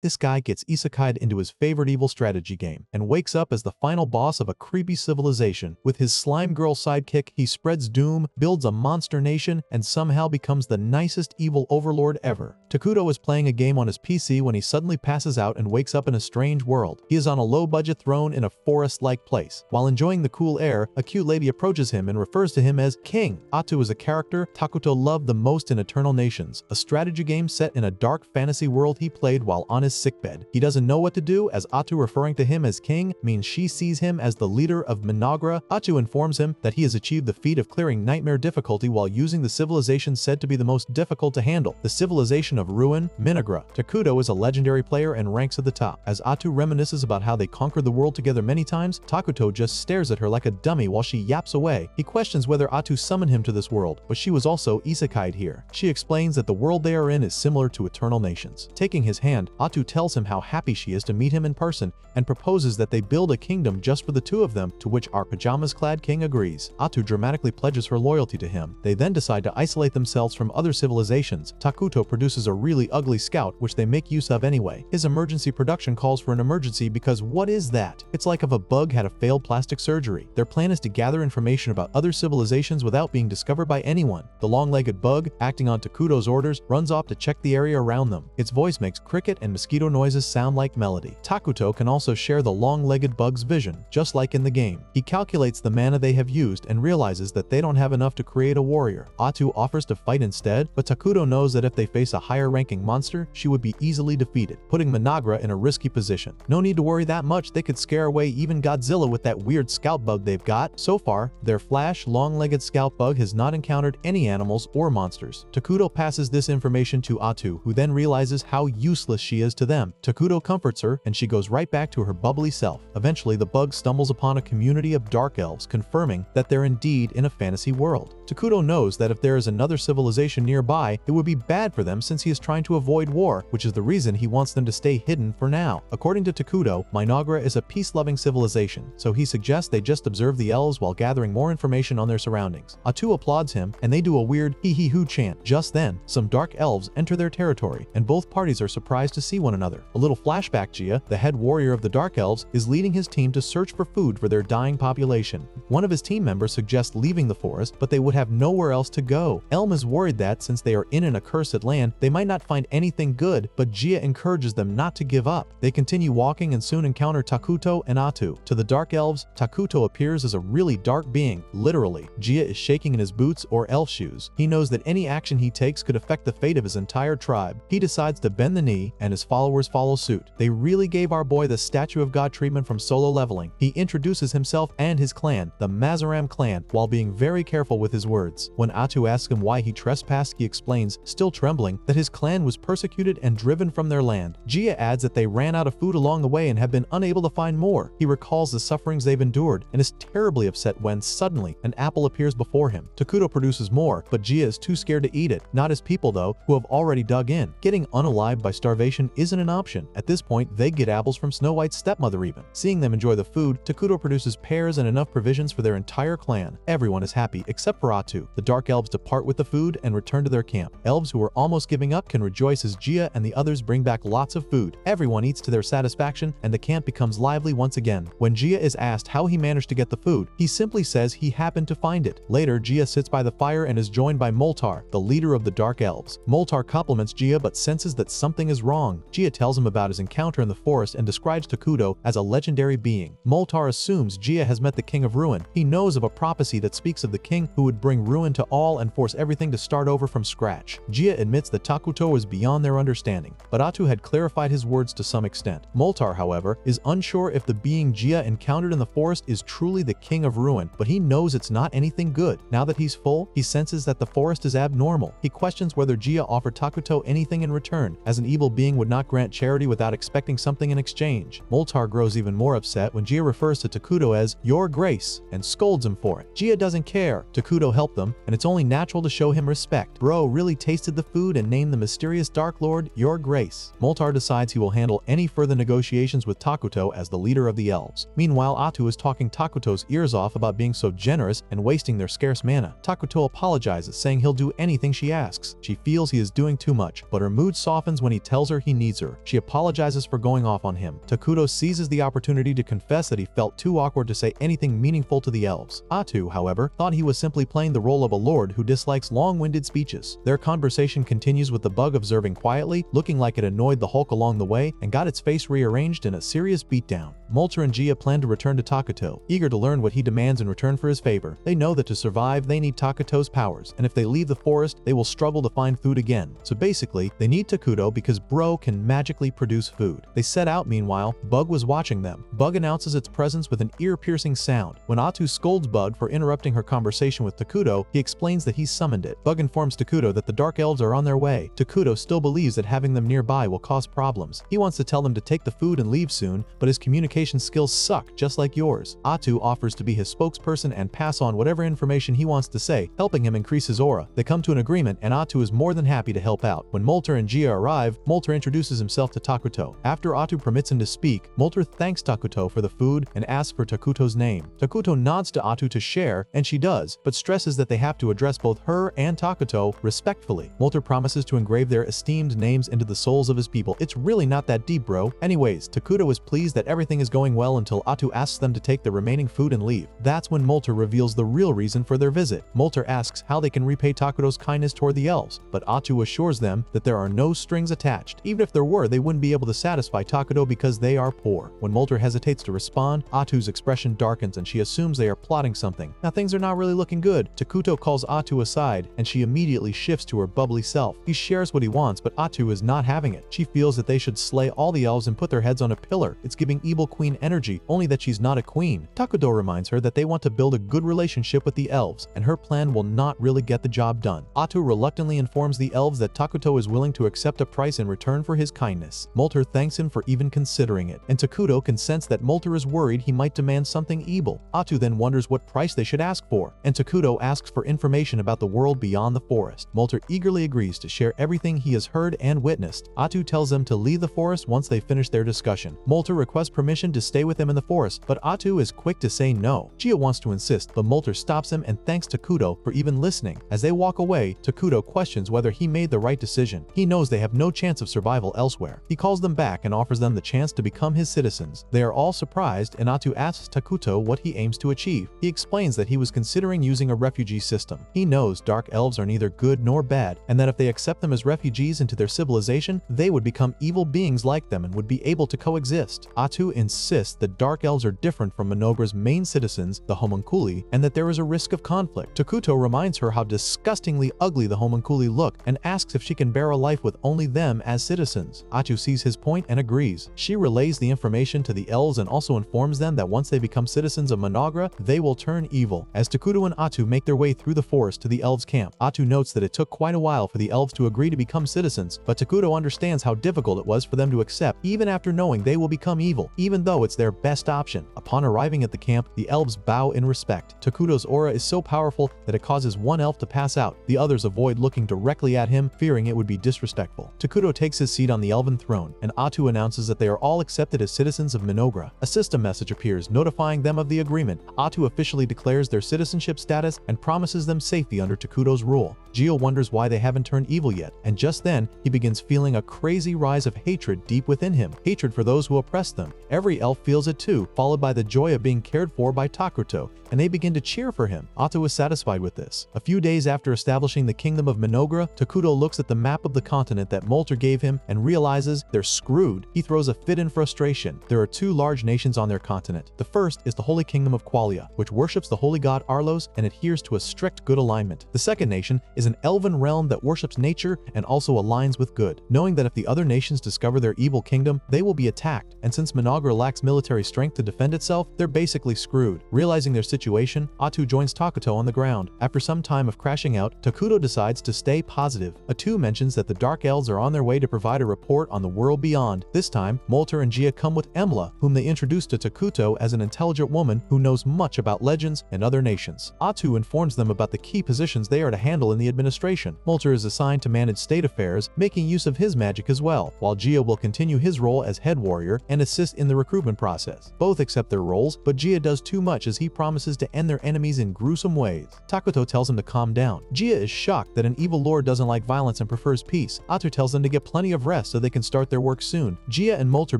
This guy gets isekai'd into his favorite evil strategy game and wakes up as the final boss of a creepy civilization. With his slime girl sidekick, he spreads doom, builds a monster nation, and somehow becomes the nicest evil overlord ever. Takuto is playing a game on his PC when he suddenly passes out and wakes up in a strange world. He is on a low-budget throne in a forest-like place. While enjoying the cool air, a cute lady approaches him and refers to him as King. Atu is a character Takuto loved the most in Eternal Nations, a strategy game set in a dark fantasy world he played while on his sickbed. He doesn't know what to do, as Atu referring to him as King means she sees him as the leader of Minagra. Atu informs him that he has achieved the feat of clearing nightmare difficulty while using the civilization said to be the most difficult to handle, the civilization of Ruin, Minagra. Takuto is a legendary player and ranks at the top. As Atu reminisces about how they conquered the world together many times, Takuto just stares at her like a dummy while she yaps away. He questions whether Atu summoned him to this world, but she was also isekai'd here. She explains that the world they are in is similar to Eternal Nations. Taking his hand, Atu tells him how happy she is to meet him in person and proposes that they build a kingdom just for the two of them, to which our pajamas-clad king agrees. Atu dramatically pledges her loyalty to him. They then decide to isolate themselves from other civilizations. Takuto produces a really ugly scout, which they make use of anyway. His emergency production calls for an emergency because what is that? It's like if a bug had a failed plastic surgery. Their plan is to gather information about other civilizations without being discovered by anyone. The long-legged bug, acting on Takuto's orders, runs off to check the area around them. Its voice makes cricket and mosquito noises sound like melody. Takuto can also share the long-legged bug's vision, just like in the game. He calculates the mana they have used and realizes that they don't have enough to create a warrior. Atu offers to fight instead, but Takuto knows that if they face a higher-ranking monster, she would be easily defeated, putting Minagra in a risky position. No need to worry that much, they could scare away even Godzilla with that weird scout bug they've got. So far, their flash, long-legged scout bug has not encountered any animals or monsters. Takuto passes this information to Atu, who then realizes how useless she is to them. Takuto comforts her, and she goes right back to her bubbly self. Eventually, the bug stumbles upon a community of dark elves, confirming that they're indeed in a fantasy world. Takuto knows that if there is another civilization nearby, it would be bad for them since he is trying to avoid war, which is the reason he wants them to stay hidden for now. According to Takuto, Minagra is a peace-loving civilization, so he suggests they just observe the elves while gathering more information on their surroundings. Atu applauds him, and they do a weird hee-hee-hoo chant. Just then, some dark elves enter their territory, and both parties are surprised to see one another. A little flashback: Jia, the head warrior of the dark elves, is leading his team to search for food for their dying population. One of his team members suggests leaving the forest, but they would have nowhere else to go. Elm is worried that, since they are in an accursed land, they might not find anything good, but Jia encourages them not to give up. They continue walking and soon encounter Takuto and Atu. To the dark elves, Takuto appears as a really dark being, literally. Jia is shaking in his boots or elf shoes. He knows that any action he takes could affect the fate of his entire tribe. He decides to bend the knee, and his followers follow suit. They really gave our boy the statue of God treatment from Solo Leveling. He introduces himself and his clan, the Mazaram clan, while being very careful with his words. When Atu asks him why he trespassed, he explains, still trembling, that his clan was persecuted and driven from their land. Jia adds that they ran out of food along the way and have been unable to find more. He recalls the sufferings they've endured and is terribly upset when, suddenly, an apple appears before him. Takuto produces more, but Jia is too scared to eat it. Not his people, though, who have already dug in. Getting unalived by starvation isn't an option. At this point, they get apples from Snow White's stepmother even. Seeing them enjoy the food, Takuto produces pears and enough provisions for their entire clan. Everyone is happy, except for Atu. The dark elves depart with the food and return to their camp. Elves who are almost giving up can rejoice as Jia and the others bring back lots of food. Everyone eats to their satisfaction, and the camp becomes lively once again. When Jia is asked how he managed to get the food, he simply says he happened to find it. Later, Jia sits by the fire and is joined by Moltar, the leader of the dark elves. Moltar compliments Jia but senses that something is wrong. Jia tells him about his encounter in the forest and describes Takuto as a legendary being. Moltar assumes Jia has met the King of Ruin. He knows of a prophecy that speaks of the king who would bring ruin to all and force everything to start over from scratch. Jia admits that Takuto was beyond their understanding, but Atu had clarified his words to some extent. Moltar, however, is unsure if the being Jia encountered in the forest is truly the King of Ruin, but he knows it's not anything good. Now that he's full, he senses that the forest is abnormal. He questions whether Jia offered Takuto anything in return, as an evil being would not grant charity without expecting something in exchange. Moltar grows even more upset when Jia refers to Takuto as "Your Grace" and scolds him for it. Jia doesn't care. Takuto helped them, and it's only natural to show him respect. Bro really tasted the food and named the mysterious Dark Lord Your Grace. Moltar decides he will handle any further negotiations with Takuto as the leader of the elves. Meanwhile, Atu is talking Takuto's ears off about being so generous and wasting their scarce mana. Takuto apologizes, saying he'll do anything she asks. She feels he is doing too much, but her mood softens when he tells her he needs needs her. She apologizes for going off on him. Takuto seizes the opportunity to confess that he felt too awkward to say anything meaningful to the elves. Atu, however, thought he was simply playing the role of a lord who dislikes long-winded speeches. Their conversation continues with the bug observing quietly, looking like it annoyed the Hulk along the way and got its face rearranged in a serious beatdown. Molter and Gia plan to return to Takuto, eager to learn what he demands in return for his favor. They know that to survive, they need Takuto's powers, and if they leave the forest, they will struggle to find food again. So basically, they need Takuto because Bro can magically produce food. They set out. Meanwhile, Bug was watching them. Bug announces its presence with an ear-piercing sound. When Atu scolds Bug for interrupting her conversation with Takuto, he explains that he summoned it. Bug informs Takuto that the Dark Elves are on their way. Takuto still believes that having them nearby will cause problems. He wants to tell them to take the food and leave soon, but his communication skills suck, just like yours. Atu offers to be his spokesperson and pass on whatever information he wants to say, helping him increase his aura. They come to an agreement, and Atu is more than happy to help out. When Molter and Gia arrive, Molter introduces himself to Takuto. After Atu permits him to speak, Molter thanks Takuto for the food and asks for Takuto's name. Takuto nods to Atu to share, and she does, but stresses that they have to address both her and Takuto respectfully. Molter promises to engrave their esteemed names into the souls of his people. It's really not that deep, bro. Anyways, Takuto is pleased that everything is going well until Atu asks them to take the remaining food and leave. That's when Molter reveals the real reason for their visit. Molter asks how they can repay Takuto's kindness toward the elves, but Atu assures them that there are no strings attached. Even if there were, they wouldn't be able to satisfy Takuto because they are poor. When Molter hesitates to respond, Atu's expression darkens and she assumes they are plotting something. Now things are not really looking good. Takuto calls Atu aside and she immediately shifts to her bubbly self. He shares what he wants, but Atu is not having it. She feels that they should slay all the elves and put their heads on a pillar. It's giving evil queen energy, only that she's not a queen. Takuto reminds her that they want to build a good relationship with the elves, and her plan will not really get the job done. Atu reluctantly informs the elves that Takuto is willing to accept a price in return for his kindness. Molter thanks him for even considering it, and Takuto can sense that Molter is worried he might demand something evil. Atu then wonders what price they should ask for, and Takuto asks for information about the world beyond the forest. Molter eagerly agrees to share everything he has heard and witnessed. Atu tells them to leave the forest once they finish their discussion. Molter requests permission to stay with them in the forest, but Atu is quick to say no. Gia wants to insist, but Molter stops him and thanks Takuto for even listening. As they walk away, Takuto questions whether he made the right decision. He knows they have no chance of survival elsewhere. He calls them back and offers them the chance to become his citizens. They are all surprised, and Atu asks Takuto what he aims to achieve. He explains that he was considering using a refugee system. He knows dark elves are neither good nor bad, and that if they accept them as refugees into their civilization, they would become evil beings like them and would be able to coexist. Atu insists that dark elves are different from Minogra's main citizens, the homunculi, and that there is a risk of conflict. Takuto reminds her how disgustingly ugly the homunculi look and asks if she can bear a life with only them as citizens. Atu sees his point and agrees. She relays the information to the elves and also informs them that once they become citizens of Minogra, they will turn evil. As Takuto and Atu make their way through the forest to the elves' camp, Atu notes that it took quite a while for the elves to agree to become citizens, but Takuto understands how difficult it was for them to accept even after knowing they will become evil, even though it's their best option. Upon arriving at the camp, the elves bow in respect. Takuto's aura is so powerful that it causes one elf to pass out. The others avoid looking directly at him, fearing it would be disrespectful. Takuto takes his seat on the elven throne, and Atu announces that they are all accepted as citizens of Minogra. A system message appears notifying them of the agreement. Atu officially declares their citizenship status and promises them safety under Takuto's rule. Gio wonders why they haven't turned evil yet, and just then, he begins feeling a crazy rise of hatred deep within him. Hatred for those who oppress them. Every elf feels it too, followed by the joy of being cared for by Takuto, and they begin to cheer for him. Atu is satisfied with this. A few days after establishing the kingdom of Minogra, Takuto looks at the map of the continent that Molter gave him and realizes they're screwed. He throws a fit in frustration. There are two large nations on their continent. The first is the Holy Kingdom of Qualia, which worships the holy god Arlos and adheres to a strict good alignment. The second nation is an elven realm that worships nature and also aligns with good. Knowing that if the other nations discover their evil kingdom, they will be attacked, and since Minogra lacks military strength to defend itself, they're basically screwed. Realizing their situation, Atu joins Takuto on the ground. After some time of crashing out, Takuto decides to stay positive. Atu mentions that the Dark Elves are on their way to provide a report on the world beyond. This time, Molter and Gia come with Emla, whom they introduce to Takuto as an intelligent woman who knows much about legends and other nations. Atu informs them about the key positions they are to handle in the administration. Molter is assigned to manage state affairs, making use of his magic as well, while Gia will continue his role as head warrior and assist in the recruitment process. Both accept their roles, but Gia does too much as he promises to end their enemies in gruesome ways. Takuto tells him to calm down. Gia is shocked that an evil lord doesn't like violence and prefers peace. Atu tells them to get plenty of rest rest so they can start their work soon. Gia and Molter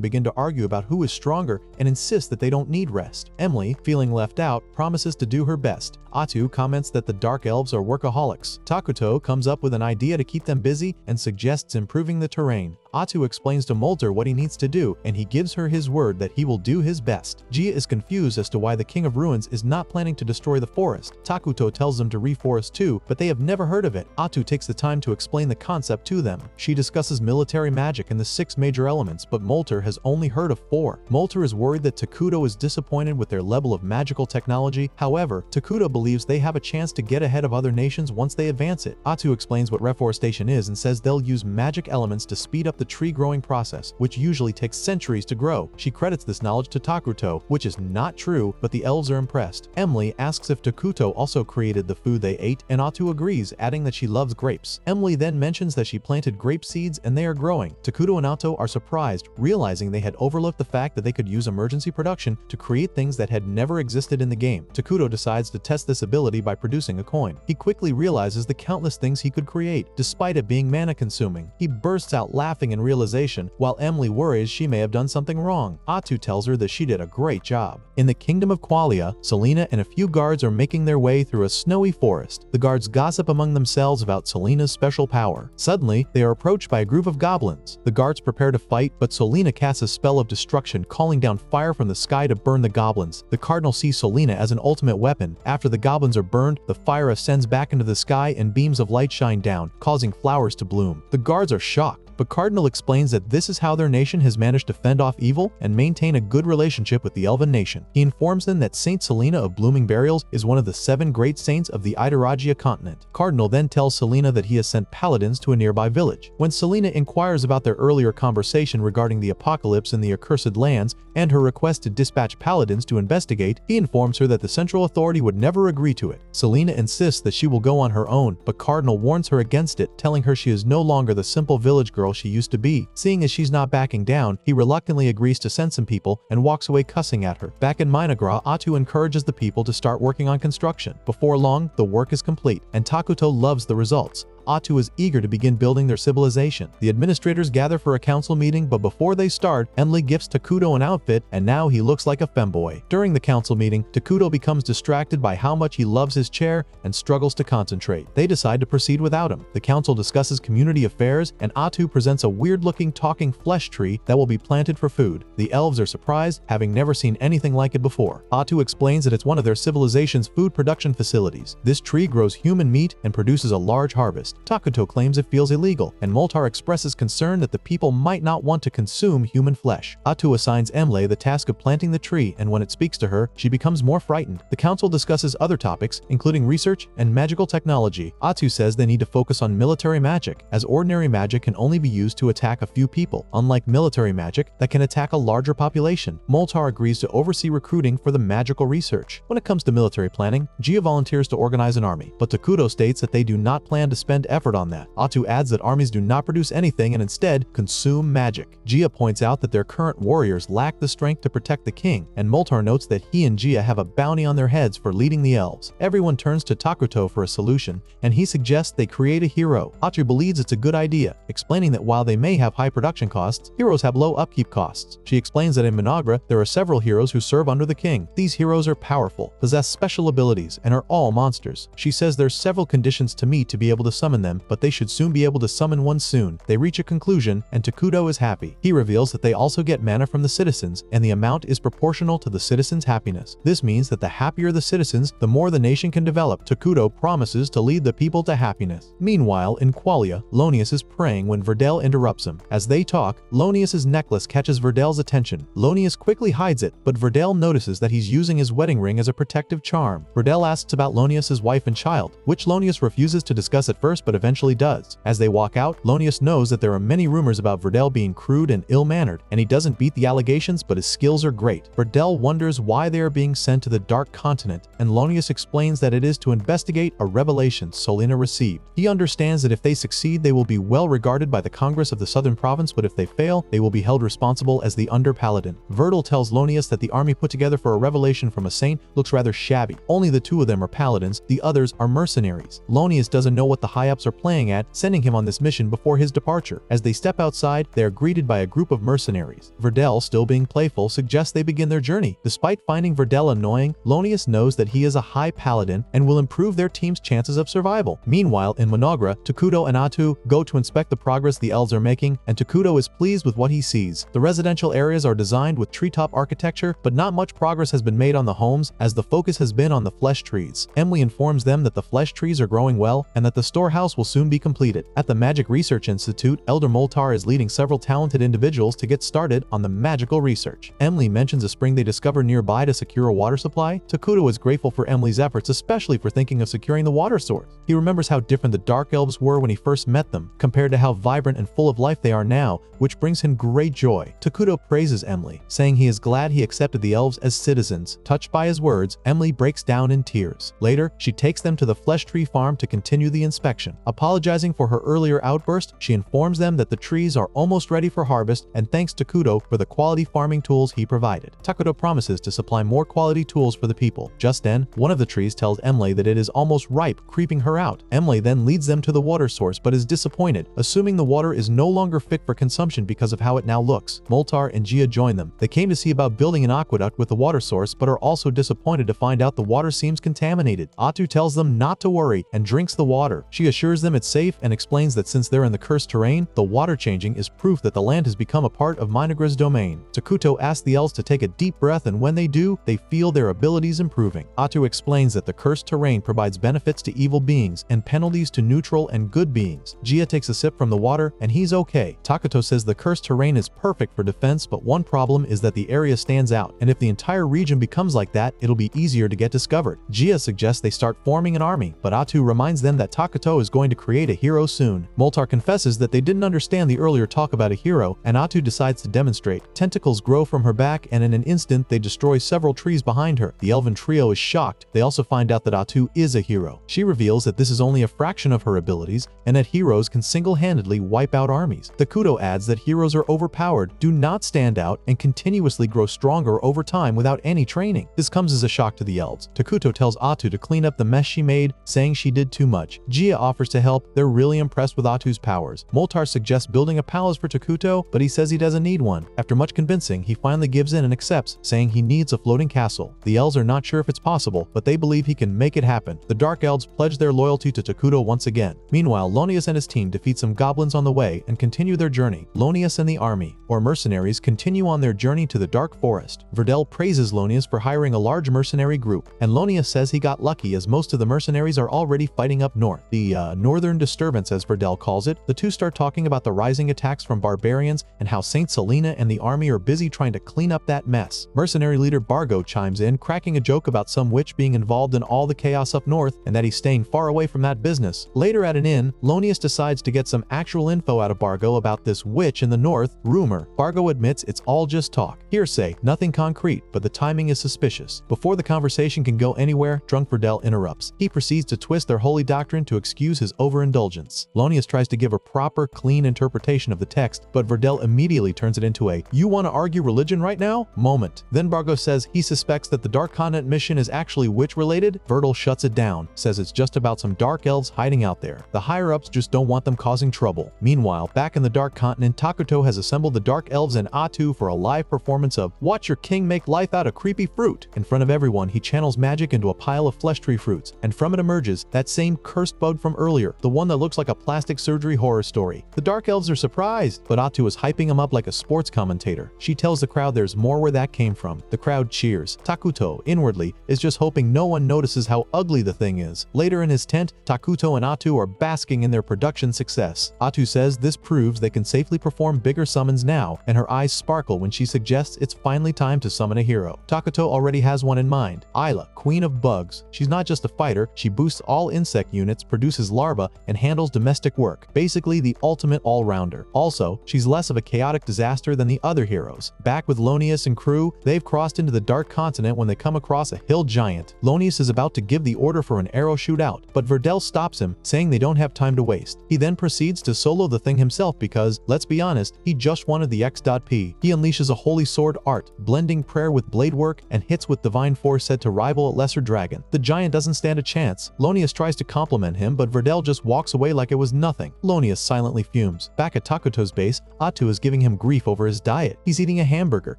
begin to argue about who is stronger and insist that they don't need rest. Emily, feeling left out, promises to do her best. Atu comments that the Dark Elves are workaholics. Takuto comes up with an idea to keep them busy and suggests improving the terrain. Atu explains to Molter what he needs to do, and he gives her his word that he will do his best. Gia is confused as to why the King of Ruins is not planning to destroy the forest. Takuto tells them to reforest too, but they have never heard of it. Atu takes the time to explain the concept to them. She discusses military magic and the 6 major elements, but Molter has only heard of 4. Molter is worried that Takuto is disappointed with their level of magical technology. However, Takuto believes they have a chance to get ahead of other nations once they advance it. Atu explains what reforestation is and says they'll use magic elements to speed up the tree growing process, which usually takes centuries to grow. She credits this knowledge to Takuto, which is not true, but the elves are impressed. Emily asks if Takuto also created the food they ate, and Atu agrees, adding that she loves grapes. Emily then mentions that she planted grape seeds and they are growing. Takuto and Atu are surprised, realizing they had overlooked the fact that they could use emergency production to create things that had never existed in the game. Takuto decides to test this ability by producing a coin. He quickly realizes the countless things he could create, despite it being mana-consuming. He bursts out laughing in realization, while Emily worries she may have done something wrong. Atu tells her that she did a great job. In the kingdom of Qualia, Selena and a few guards are making their way through a snowy forest. The guards gossip among themselves about Selena's special power. Suddenly, they are approached by a group of goblins. The guards prepare to fight, but Selena casts a spell of destruction, calling down fire from the sky to burn the goblins. The cardinal sees Selena as an ultimate weapon. After the goblins are burned, the fire ascends back into the sky and beams of light shine down, causing flowers to bloom. The guards are shocked, but Cardinal explains that this is how their nation has managed to fend off evil and maintain a good relationship with the Elven nation. He informs them that Saint Selena of Blooming Burials is one of the 7 great saints of the Idaragia continent. Cardinal then tells Selena that he has sent paladins to a nearby village. When Selena inquires about their earlier conversation regarding the apocalypse in the accursed lands and her request to dispatch paladins to investigate, he informs her that the central authority would never agree to it. Selena insists that she will go on her own, but Cardinal warns her against it, telling her she is no longer the simple village girl she used to be. Seeing as she's not backing down, he reluctantly agrees to send some people and walks away cussing at her. Back in Minagra, Atu encourages the people to start working on construction. Before long, the work is complete, and Takuto loves the results. Atu is eager to begin building their civilization. The administrators gather for a council meeting, but before they start, Emily gifts Takuto an outfit, and now he looks like a femboy. During the council meeting, Takuto becomes distracted by how much he loves his chair and struggles to concentrate. They decide to proceed without him. The council discusses community affairs, and Atu presents a weird-looking talking flesh tree that will be planted for food. The elves are surprised, having never seen anything like it before. Atu explains that it's one of their civilization's food production facilities. This tree grows human meat and produces a large harvest. Takuto claims it feels illegal, and Moltar expresses concern that the people might not want to consume human flesh. Atu assigns Emily the task of planting the tree, and when it speaks to her, she becomes more frightened. The council discusses other topics, including research and magical technology. Atu says they need to focus on military magic, as ordinary magic can only be used to attack a few people, unlike military magic that can attack a larger population. Moltar agrees to oversee recruiting for the magical research. When it comes to military planning, Gia volunteers to organize an army, but Takuto states that they do not plan to spend effort on that. Atu adds that armies do not produce anything and instead consume magic. Gia points out that their current warriors lack the strength to protect the king, and Moltar notes that he and Gia have a bounty on their heads for leading the elves. Everyone turns to Takuto for a solution, and he suggests they create a hero. Atu believes it's a good idea, explaining that while they may have high production costs, heroes have low upkeep costs. She explains that in Minagra, there are several heroes who serve under the king. These heroes are powerful, possess special abilities, and are all monsters. She says there's several conditions to meet to be able to summon them, but they should soon be able to summon one soon. They reach a conclusion, and Takuto is happy. He reveals that they also get mana from the citizens, and the amount is proportional to the citizens' happiness. This means that the happier the citizens, the more the nation can develop. Takuto promises to lead the people to happiness. Meanwhile, in Qualia, Lonius is praying when Verdel interrupts him. As they talk, Lonius's necklace catches Verdel's attention. Lonius quickly hides it, but Verdel notices that he's using his wedding ring as a protective charm. Verdel asks about Lonius's wife and child, which Lonius refuses to discuss at first but eventually does. As they walk out, Lonius knows that there are many rumors about Verdel being crude and ill-mannered, and he doesn't beat the allegations, but his skills are great. Verdel wonders why they are being sent to the Dark Continent, and Lonius explains that it is to investigate a revelation Selena received. He understands that if they succeed, they will be well regarded by the Congress of the Southern Province, but if they fail, they will be held responsible as the Under-Paladin. Verdel tells Lonius that the army put together for a revelation from a saint looks rather shabby. Only the 2 of them are paladins, the others are mercenaries. Lonius doesn't know what the high high-ups are playing at, sending him on this mission before his departure. As they step outside, they are greeted by a group of mercenaries. Verdel, still being playful, suggests they begin their journey. Despite finding Verdel annoying, Lonius knows that he is a high paladin and will improve their team's chances of survival. Meanwhile, in Monogra, Takuto and Atu go to inspect the progress the elves are making, and Takuto is pleased with what he sees. The residential areas are designed with treetop architecture, but not much progress has been made on the homes, as the focus has been on the flesh trees. Emily informs them that the flesh trees are growing well and that the storehouse will soon be completed. At the Magic Research Institute, Elder Moltar is leading several talented individuals to get started on the magical research. Emily mentions a spring they discover nearby to secure a water supply. Takuto is grateful for Emily's efforts, especially for thinking of securing the water source. He remembers how different the Dark Elves were when he first met them, compared to how vibrant and full of life they are now, which brings him great joy. Takuto praises Emily, saying he is glad he accepted the elves as citizens. Touched by his words, Emily breaks down in tears. Later, she takes them to the flesh tree farm to continue the inspection. Apologizing for her earlier outburst, she informs them that the trees are almost ready for harvest and thanks Takuto for the quality farming tools he provided. Takuto promises to supply more quality tools for the people. Just then, one of the trees tells Emily that it is almost ripe, creeping her out. Emily then leads them to the water source but is disappointed, assuming the water is no longer fit for consumption because of how it now looks. Moltar and Gia join them. They came to see about building an aqueduct with the water source but are also disappointed to find out the water seems contaminated. Atu tells them not to worry and drinks the water. She assures them it's safe and explains that since they're in the cursed terrain, the water changing is proof that the land has become a part of Minagra's domain. Takuto asks the elves to take a deep breath, and when they do, they feel their abilities improving. Atu explains that the cursed terrain provides benefits to evil beings and penalties to neutral and good beings. Gia takes a sip from the water and he's okay. Takuto says the cursed terrain is perfect for defense, but one problem is that the area stands out, and if the entire region becomes like that, it'll be easier to get discovered. Gia suggests they start forming an army, but Atu reminds them that Takuto is going to create a hero soon. Moltar confesses that they didn't understand the earlier talk about a hero, and Atu decides to demonstrate. Tentacles grow from her back, and in an instant they destroy several trees behind her. The elven trio is shocked. They also find out that Atu is a hero. She reveals that this is only a fraction of her abilities, and that heroes can single-handedly wipe out armies. Takuto adds that heroes are overpowered, do not stand out, and continuously grow stronger over time without any training. This comes as a shock to the elves. Takuto tells Atu to clean up the mess she made, saying she did too much. Gia offers to help. They're really impressed with Atu's powers. Moltar suggests building a palace for Takuto, but he says he doesn't need one. After much convincing, he finally gives in and accepts, saying he needs a floating castle. The elves are not sure if it's possible, but they believe he can make it happen. The Dark Elves pledge their loyalty to Takuto once again. Meanwhile, Lonius and his team defeat some goblins on the way and continue their journey. Lonius and the army, or mercenaries, continue on their journey to the Dark Forest. Verdel praises Lonius for hiring a large mercenary group, and Lonius says he got lucky as most of the mercenaries are already fighting up north. The Northern Disturbance, as Verdel calls it. The two start talking about the rising attacks from barbarians and how Saint Selena and the army are busy trying to clean up that mess. Mercenary leader Bargo chimes in, cracking a joke about some witch being involved in all the chaos up north and that he's staying far away from that business. Later at an inn, Lonius decides to get some actual info out of Bargo about this witch in the north. Rumor. Bargo admits it's all just talk. Hearsay, nothing concrete, but the timing is suspicious. Before the conversation can go anywhere, drunk Verdel interrupts. He proceeds to twist their holy doctrine to excuse his overindulgence. Lonius tries to give a proper, clean interpretation of the text, but Verdel immediately turns it into a "you want to argue religion right now?" moment. Then Bargo says he suspects that the Dark Continent mission is actually witch-related. Verdel shuts it down, says it's just about some dark elves hiding out there. The higher-ups just don't want them causing trouble. Meanwhile, back in the Dark Continent, Takuto has assembled the Dark Elves and Atu for a live performance of "Watch Your King Make Life Out of Creepy Fruit." In front of everyone, he channels magic into a pile of flesh tree fruits, and from it emerges that same cursed bug from earlier, the one that looks like a plastic surgery horror story. The Dark Elves are surprised, but Atu is hyping him up like a sports commentator. She tells the crowd there's more where that came from. The crowd cheers. Takuto, inwardly, is just hoping no one notices how ugly the thing is. Later in his tent, Takuto and Atu are basking in their production success. Atu says this proves they can safely perform bigger summons now, and her eyes sparkle when she suggests it's finally time to summon a hero. Takuto already has one in mind. Isla, Queen of Bugs. She's not just a fighter, she boosts all insect units, produces larvae, and handles domestic work. Basically the ultimate all-rounder. Also, she's less of a chaotic disaster than the other heroes. Back with Lonius and crew, they've crossed into the Dark Continent when they come across a hill giant. Lonius is about to give the order for an arrow shootout, but Verdel stops him, saying they don't have time to waste. He then proceeds to solo the thing himself because, let's be honest, he just wanted the X.P. He unleashes a holy sword art, blending prayer with blade work, and hits with divine force said to rival a lesser dragon. The giant doesn't stand a chance. Lonius tries to compliment him, but Verdel just walks away like it was nothing. Lonius silently fumes. Back at Takuto's base, Atu is giving him grief over his diet. He's eating a hamburger,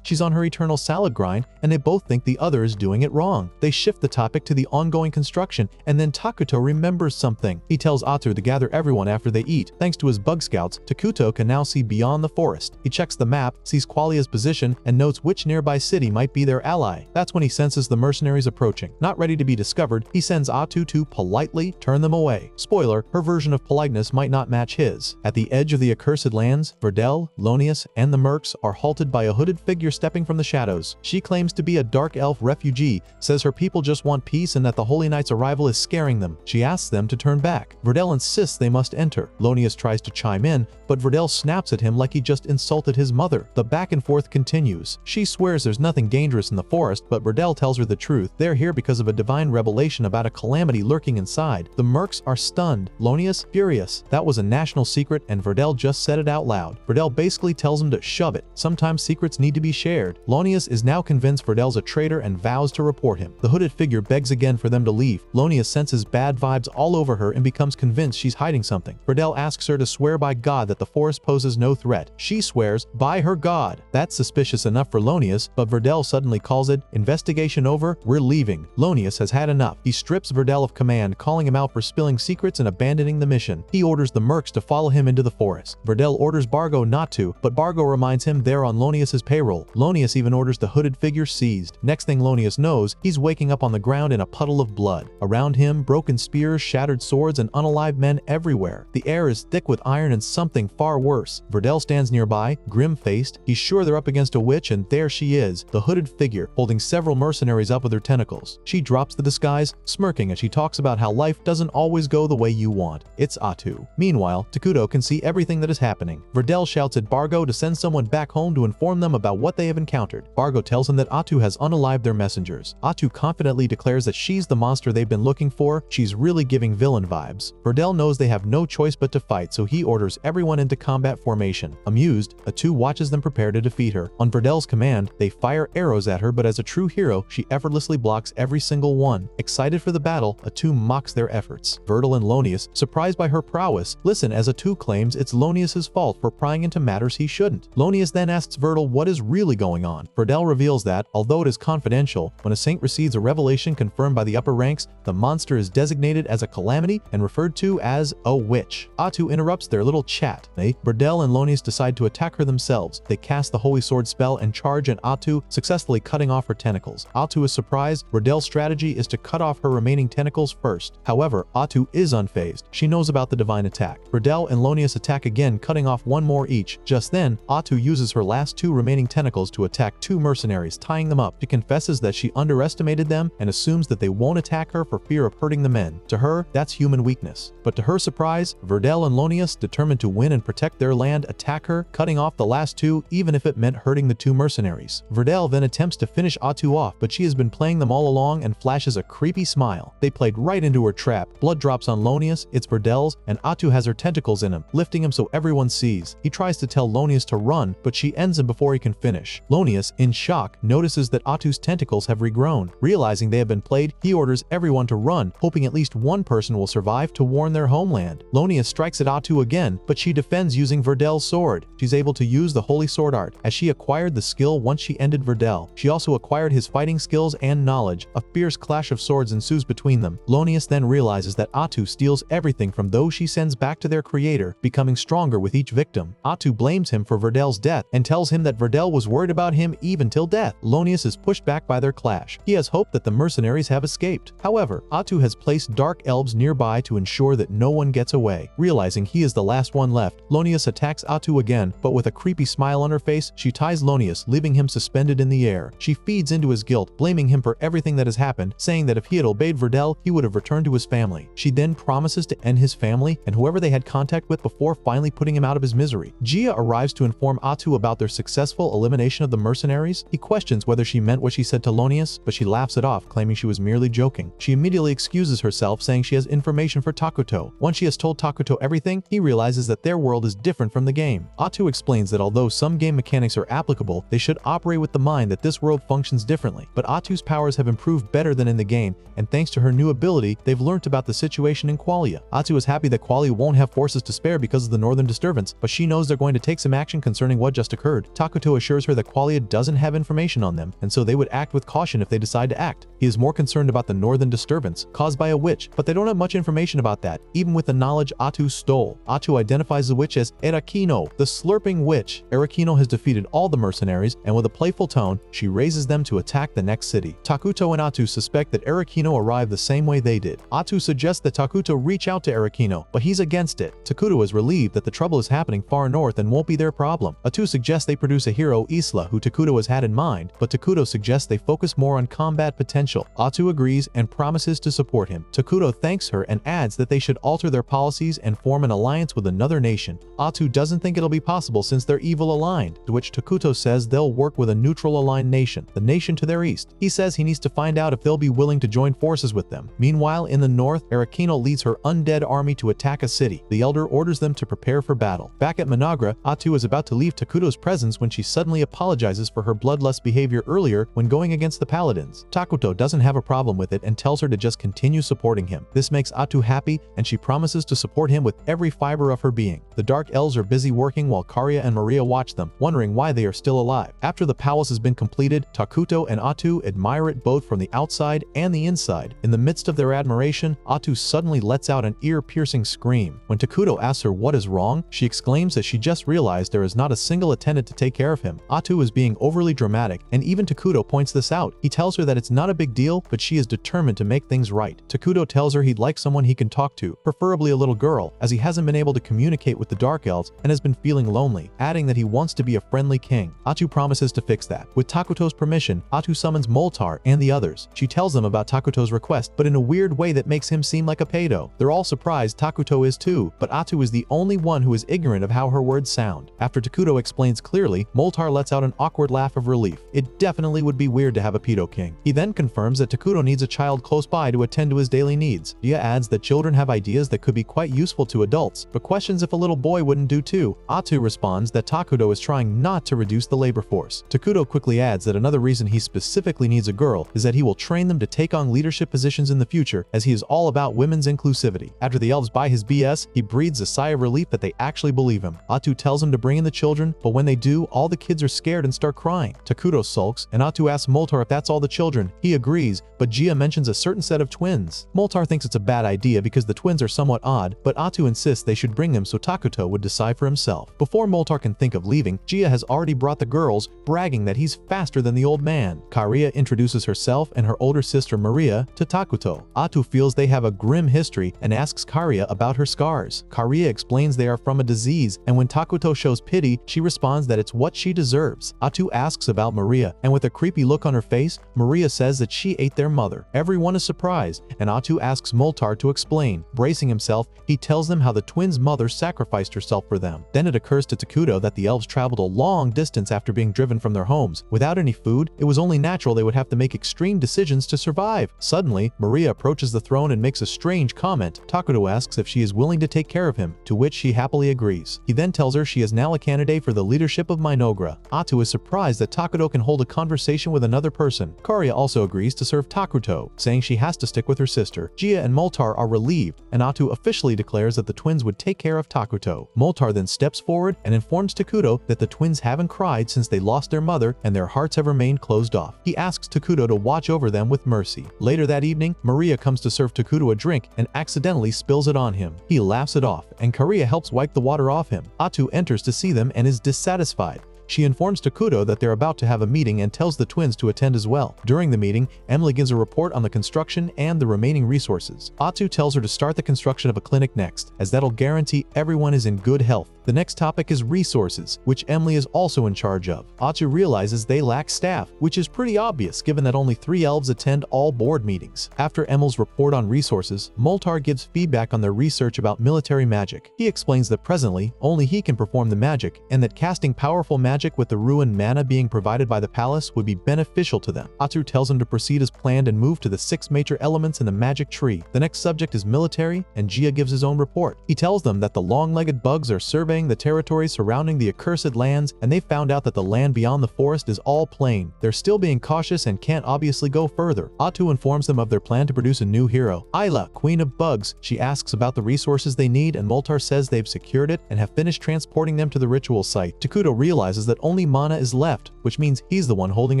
she's on her eternal salad grind, and they both think the other is doing it wrong. They shift the topic to the ongoing construction, and then Takuto remembers something. He tells Atu to gather everyone after they eat. Thanks to his bug scouts, Takuto can now see beyond the forest. He checks the map, sees Qualia's position, and notes which nearby city might be their ally. That's when he senses the mercenaries approaching. Not ready to be discovered, he sends Atu to politely turn them away. Spoiler, her version of politeness might not match his. At the edge of the accursed lands, Verdel, Lonius, and the mercs are halted by a hooded figure stepping from the shadows. She claims to be a dark elf refugee, says her people just want peace and that the Holy Knight's arrival is scaring them. She asks them to turn back. Verdel insists they must enter. Lonius tries to chime in, but Verdel snaps at him like he just insulted his mother. The back and forth continues. She swears there's nothing dangerous in the forest, but Verdel tells her the truth. They're here because of a divine revelation about a calamity lurking inside. The mercs are stunned. Lonius, furious. That was a national secret and Verdel just said it out loud. Verdel basically tells him to shove it. Sometimes secrets need to be shared. Lonius is now convinced Verdel's a traitor and vows to report him. The hooded figure begs again for them to leave. Lonius senses bad vibes all over her and becomes convinced she's hiding something. Verdel asks her to swear by God that the forest poses no threat. She swears by her God. That's suspicious enough for Lonius, but Verdel suddenly calls it, investigation over, we're leaving. Lonius has had enough. He strips Verdel of command, calling him out for spilling secrets and abandoning the mission. He orders the mercs to follow him into the forest. Verdel orders Bargo not to, but Bargo reminds him they're on Lonius's payroll. Lonius even orders the hooded figure seized. Next thing Lonius knows, he's waking up on the ground in a puddle of blood. Around him, broken spears, shattered swords, and unalive men everywhere. The air is thick with iron and something far worse. Verdel stands nearby, grim-faced. He's sure they're up against a witch, and there she is, the hooded figure, holding several mercenaries up with her tentacles. She drops the disguise, smirking as she talks about how life doesn't always go the way you want. It's Atu. Meanwhile, Takuto can see everything that is happening. Verdel shouts at Bargo to send someone back home to inform them about what they have encountered. Bargo tells him that Atu has unalived their messengers. Atu confidently declares that she's the monster they've been looking for. She's really giving villain vibes. Verdel knows they have no choice but to fight, so he orders everyone into combat formation. Amused, Atu watches them prepare to defeat her. On Verdel's command, they fire arrows at her, but as a true hero, she effortlessly blocks every single one. Excited for the battle, Atu mocks their efforts. Verdel and Lonius, surprised by her prowess, listen as Atu claims it's Lonius's fault for prying into matters he shouldn't. Lonius then asks Verdel what is really going on. Verdel reveals that, although it is confidential, when a saint receives a revelation confirmed by the upper ranks, the monster is designated as a calamity and referred to as a witch. Atu interrupts their little chat. Verdel and Lonius decide to attack her themselves. They cast the Holy Sword spell and charge at Atu, successfully cutting off her tentacles. Atu is surprised. Verdel's strategy is to cut off her remaining tentacles first. However, Atu is unfazed. She knows about the divine attack. Verdel and Lonius attack again, cutting off one more each. Just then, Atu uses her last two remaining tentacles to attack two mercenaries, tying them up. She confesses that she underestimated them and assumes that they won't attack her for fear of hurting the men. To her, that's human weakness. But to her surprise, Verdel and Lonius, determined to win and protect their land, attack her, cutting off the last two, even if it meant hurting the two mercenaries. Verdel then attempts to finish Atu off, but she has been playing them all along and flashes a creepy smile. They played right into her trap. Blood drops on Lonius, it's Verdel's, and Atu has her tentacles in him, lifting him so everyone sees. He tries to tell Lonius to run, but she ends him before he can finish. Lonius, in shock, notices that Atu's tentacles have regrown. Realizing they have been played, he orders everyone to run, hoping at least one person will survive to warn their homeland. Lonius strikes at Atu again, but she defends using Verdel's sword. She's able to use the Holy Sword art, as she acquired the skill once she ended Verdel. She also acquired his fighting skills and knowledge. A fierce clash of swords ensues between them. Lonius then realizes that Atu steals everything from those she sends back to their creator, becoming stronger with each victim. Atu blames him for Verdel's death and tells him that Verdel was worried about him even till death. Lonius is pushed back by their clash. He has hope that the mercenaries have escaped. However, Atu has placed dark elves nearby to ensure that no one gets away. Realizing he is the last one left, Lonius attacks Atu again, but with a creepy smile on her face, she ties Lonius, leaving him suspended in the air. She feeds into his guilt, blaming him for everything that has happened, saying that if he had obeyed Verdel, he would have returned to his family. She then promises to end his family and whoever they had contact with before finally putting him out of his misery. Gia arrives to inform Atu about their successful elimination of the mercenaries. He questions whether she meant what she said to Lonius, but she laughs it off, claiming she was merely joking. She immediately excuses herself, saying she has information for Takuto. Once she has told Takuto everything, he realizes that their world is different from the game. Atu explains that although some game mechanics are applicable, they should operate with the mind that this world functions differently. But Atu's powers have improved better than in the game, and thanks to her new ability, they've learnt about the situation questioning Qualia. Atu is happy that Qualia won't have forces to spare because of the northern disturbance, but she knows they're going to take some action concerning what just occurred. Takuto assures her that Qualia doesn't have information on them, and so they would act with caution if they decide to act. He is more concerned about the northern disturbance caused by a witch, but they don't have much information about that, even with the knowledge Atu stole. Atu identifies the witch as Erakino, the slurping witch. Erakino has defeated all the mercenaries, and with a playful tone, she raises them to attack the next city. Takuto and Atu suspect that Erakino arrived the same way they did. Atu suggests that Takuto reach out to Erakino, but he's against it. Takuto is relieved that the trouble is happening far north and won't be their problem. Atu suggests they produce a hero, Isla, who Takuto has had in mind, but Takuto suggests they focus more on combat potential. Atu agrees and promises to support him. Takuto thanks her and adds that they should alter their policies and form an alliance with another nation. Atu doesn't think it'll be possible since they're evil aligned, to which Takuto says they'll work with a neutral aligned nation, the nation to their east. He says he needs to find out if they'll be willing to join forces with them. Meanwhile, in the north, Erakino leads her undead army to attack a city. The elder orders them to prepare for battle. Back at Managra, Atu is about to leave Takuto's presence when she suddenly apologizes for her bloodlust behavior earlier when going against the paladins. Takuto doesn't have a problem with it and tells her to just continue supporting him. This makes Atu happy, and she promises to support him with every fiber of her being. The Dark Elves are busy working while Karia and Maria watch them, wondering why they are still alive. After the palace has been completed, Takuto and Atu admire it both from the outside and the inside. In the midst of their admiration, Atu suddenly lets out an ear-piercing scream. When Takuto asks her what is wrong, she exclaims that she just realized there is not a single attendant to take care of him. Atu is being overly dramatic, and even Takuto points this out. He tells her that it's not a big deal, but she is determined to make things right. Takuto tells her he'd like someone he can talk to, preferably a little girl, as he hasn't been able to communicate with the Dark Elves and has been feeling lonely, adding that he wants to be a friendly king. Atu promises to fix that. With Takuto's permission, Atu summons Moltar and the others. She tells them about Takuto's request, but in a weird way that makes him seem like a pedo. They're all surprised Takuto is too, but Atu is the only one who is ignorant of how her words sound. After Takuto explains clearly, Moltar lets out an awkward laugh of relief. It definitely would be weird to have a pedo king. He then confirms that Takuto needs a child close by to attend to his daily needs. Dia adds that children have ideas that could be quite useful to adults, but questions if a little boy wouldn't do too. Atu responds that Takuto is trying not to reduce the labor force. Takuto quickly adds that another reason he specifically needs a girl is that he will train them to take on leadership positions in the future, as he is all about women's inclusivity. After the elves buy his BS, he breathes a sigh of relief that they actually believe him. Atu tells him to bring in the children, but when they do, all the kids are scared and start crying. Takuto sulks, and Atu asks Moltar if that's all the children. He agrees, but Gia mentions a certain set of twins. Moltar thinks it's a bad idea because the twins are somewhat odd, but Atu insists they should bring them so Takuto would decide for himself. Before Moltar can think of leaving, Gia has already brought the girls, bragging that he's faster than the old man. Karia introduces herself and her older sister Maria to Takuto. Atu feels they have a grim history and asks Karia about her scars. Karia explains they are from a disease, and when Takuto shows pity, she responds that it's what she deserves. Atu asks about Maria, and with a creepy look on her face, Maria says that she ate their mother. Everyone is surprised, and Atu asks Moltar to explain. Bracing himself, he tells them how the twins' mother sacrificed herself for them. Then it occurs to Takuto that the elves traveled a long distance after being driven from their homes. Without any food, it was only natural they would have to make extreme decisions to survive. Suddenly, Maria approaches the throne and makes a strange comment. Takuto asks if she is willing to take care of him, to which she happily agrees. He then tells her she is now a candidate for the leadership of Minogra. Atu is surprised that Takuto can hold a conversation with another person. Karia also agrees to serve Takuto, saying she has to stick with her sister. Gia and Moltar are relieved, and Atu officially declares that the twins would take care of Takuto. Moltar then steps forward and informs Takuto that the twins haven't cried since they lost their mother and their hearts have remained closed off. He asks Takuto to watch over them with mercy. Later that evening, Maria comes to serve Takuto a drink and accidentally spills it on him. He laughs it off, and Karia helps wipe the water off him. Atu enters to see them and is dissatisfied. She informs Takuto that they're about to have a meeting and tells the twins to attend as well. During the meeting, Emily gives a report on the construction and the remaining resources. Atu tells her to start the construction of a clinic next, as that'll guarantee everyone is in good health. The next topic is resources, which Emily is also in charge of. Atu realizes they lack staff, which is pretty obvious given that only 3 elves attend all board meetings. After Emily's report on resources, Moltar gives feedback on their research about military magic. He explains that presently, only he can perform the magic, and that casting powerful magic with the ruined mana being provided by the palace would be beneficial to them. Atu tells him to proceed as planned and move to the 6 major elements in the magic tree. The next subject is military, and Gia gives his own report. He tells them that the long-legged bugs are surveying surveying the territory surrounding the accursed lands, and they found out that the land beyond the forest is all plain. They're still being cautious and can't obviously go further. Atu informs them of their plan to produce a new hero, Isla, Queen of Bugs. She asks about the resources they need, and Moltar says they've secured it and have finished transporting them to the ritual site. Takuto realizes that only Mana is left, which means he's the one holding